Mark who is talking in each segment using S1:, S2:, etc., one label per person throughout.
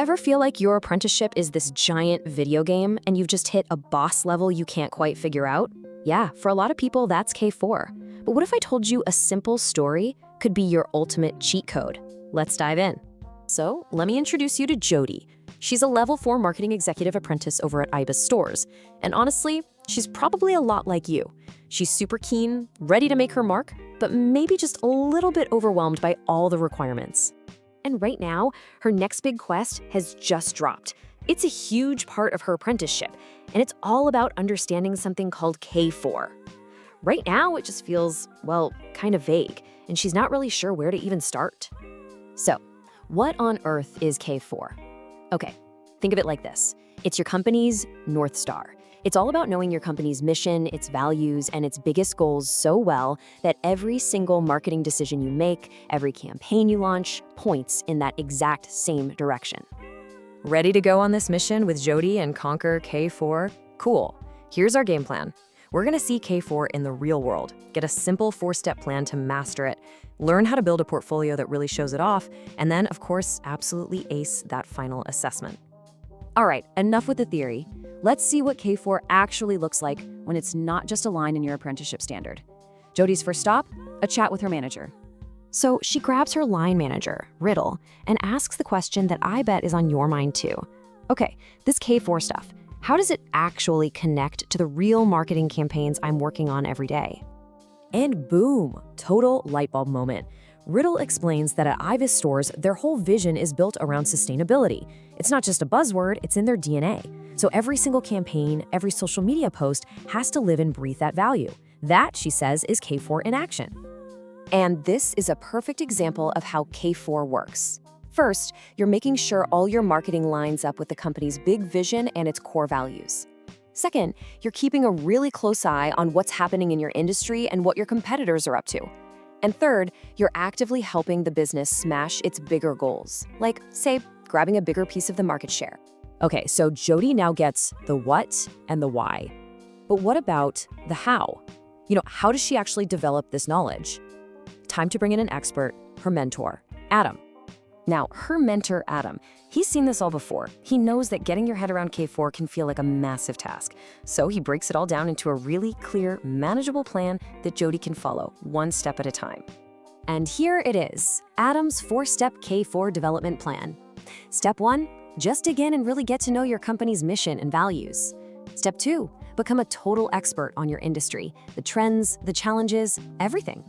S1: Ever feel like your apprenticeship is this giant video game and you've just hit a boss level you can't quite figure out? Yeah, for a lot of people, that's K4. But what if I told you a simple story could be your ultimate cheat code? Let's dive in. So, let me introduce you to Jody. She's a level 4 marketing executive apprentice over at IBIS Stores. And honestly, she's probably a lot like you. She's super keen, ready to make her mark, but maybe just a little bit overwhelmed by all the requirements. And right now, her next big quest has just dropped. It's a huge part of her apprenticeship, and it's all about understanding something called K4. Right now, it just feels, well, kind of vague, and she's not really sure where to even start. So, what on earth is K4? Okay, think of it like this. It's your company's North Star. It's all about knowing your company's mission, its values, and its biggest goals so well that every single marketing decision you make, every campaign you launch, points in that exact same direction. Ready to go on this mission with Jody and conquer K4? Cool. Here's our game plan. We're gonna see K4 in the real world, get a simple 4-step plan to master it, learn how to build a portfolio that really shows it off, and then, of course, absolutely ace that final assessment. All right, enough with the theory. Let's see what K4 actually looks like when it's not just a line in your apprenticeship standard. Jody's first stop, a chat with her manager. So she grabs her line manager, Riddle, and asks the question that I bet is on your mind too. Okay, this K4 stuff, how does it actually connect to the real marketing campaigns I'm working on every day? And boom, total lightbulb moment. Riddle explains that at IBIS Stores, their whole vision is built around sustainability. It's not just a buzzword, it's in their DNA. So every single campaign, every social media post has to live and breathe that value. That, she says, is K4 in action. And this is a perfect example of how K4 works. First, you're making sure all your marketing lines up with the company's big vision and its core values. Second, you're keeping a really close eye on what's happening in your industry and what your competitors are up to. And third, you're actively helping the business smash its bigger goals, like, say, grabbing a bigger piece of the market share. Okay, so Jody now gets the what and the why. But what about the how? How does she actually develop this knowledge? Time to bring in an expert, her mentor, Adam. Now, her mentor, Adam, he's seen this all before. He knows that getting your head around K4 can feel like a massive task. So he breaks it all down into a really clear, manageable plan that Jody can follow, one step at a time. And here it is, Adam's 4-step K4 development plan. Step 1, just dig in and really get to know your company's mission and values. Step 2, become a total expert on your industry, the trends, the challenges, everything.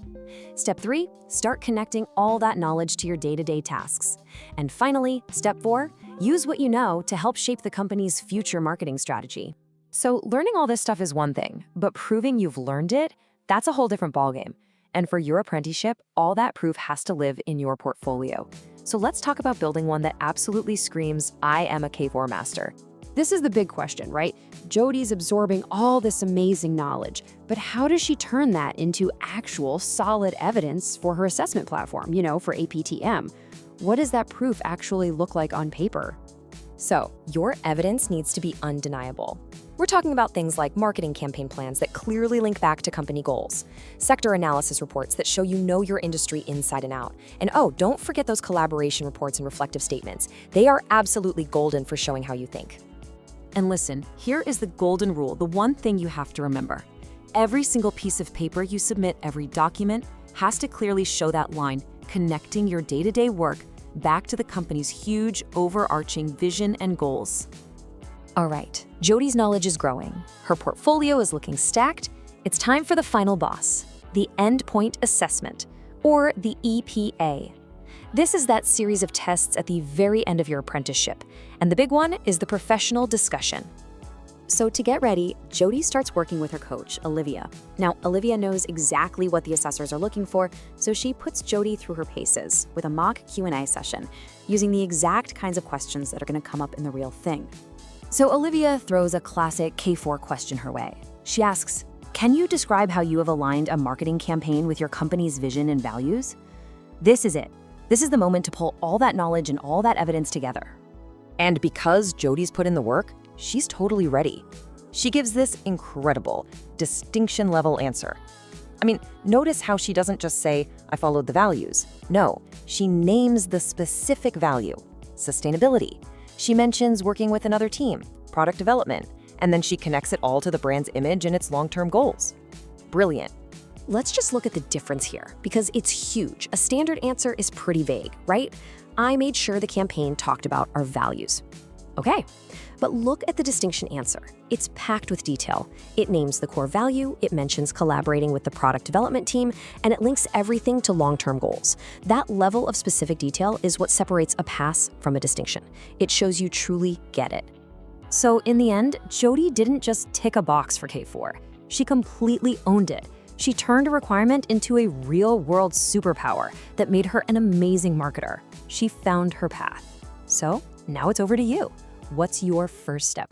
S1: Step 3, start connecting all that knowledge to your day-to-day tasks. And finally, Step 4, use what you know to help shape the company's future marketing strategy. So learning all this stuff is one thing, but proving you've learned it, that's a whole different ballgame. And for your apprenticeship, all that proof has to live in your portfolio. So let's talk about building one that absolutely screams, I am a K4 master. This is the big question, right? Jody's absorbing all this amazing knowledge, but how does she turn that into actual solid evidence for her assessment platform, for APTM? What does that proof actually look like on paper? So, your evidence needs to be undeniable. We're talking about things like marketing campaign plans that clearly link back to company goals, sector analysis reports that show you know your industry inside and out, and don't forget those collaboration reports and reflective statements. They are absolutely golden for showing how you think. And listen, here is the golden rule, the one thing you have to remember. Every single piece of paper you submit, every document, has to clearly show that line, connecting your day-to-day work back to the company's huge, overarching vision and goals. All right, Jody's knowledge is growing. Her portfolio is looking stacked. It's time for the final boss, the endpoint assessment, or the EPA. This is that series of tests at the very end of your apprenticeship, and the big one is the professional discussion. So to get ready, Jody starts working with her coach, Olivia. Now, Olivia knows exactly what the assessors are looking for, so she puts Jody through her paces with a mock Q&A session, using the exact kinds of questions that are going to come up in the real thing. So Olivia throws a classic K4 question her way. She asks, can you describe how you have aligned a marketing campaign with your company's vision and values? This is it. This is the moment to pull all that knowledge and all that evidence together. And because Jody's put in the work, she's totally ready. She gives this incredible, distinction-level answer. Notice how she doesn't just say, I followed the values. No, she names the specific value, sustainability.
S2: She mentions working with another team, product development, and then she connects it all to the brand's image and its long-term goals. Brilliant.
S1: Let's just look at the difference here, because it's huge. A standard answer is pretty vague, right? I made sure the campaign talked about our values. Okay, but look at the distinction answer. It's packed with detail. It names the core value, it mentions collaborating with the product development team, and it links everything to long-term goals. That level of specific detail is what separates a pass from a distinction. It shows you truly get it. So in the end, Jody didn't just tick a box for K4. She completely owned it. She turned a requirement into a real-world superpower that made her an amazing marketer. She found her path. So now it's over to you. What's your first step?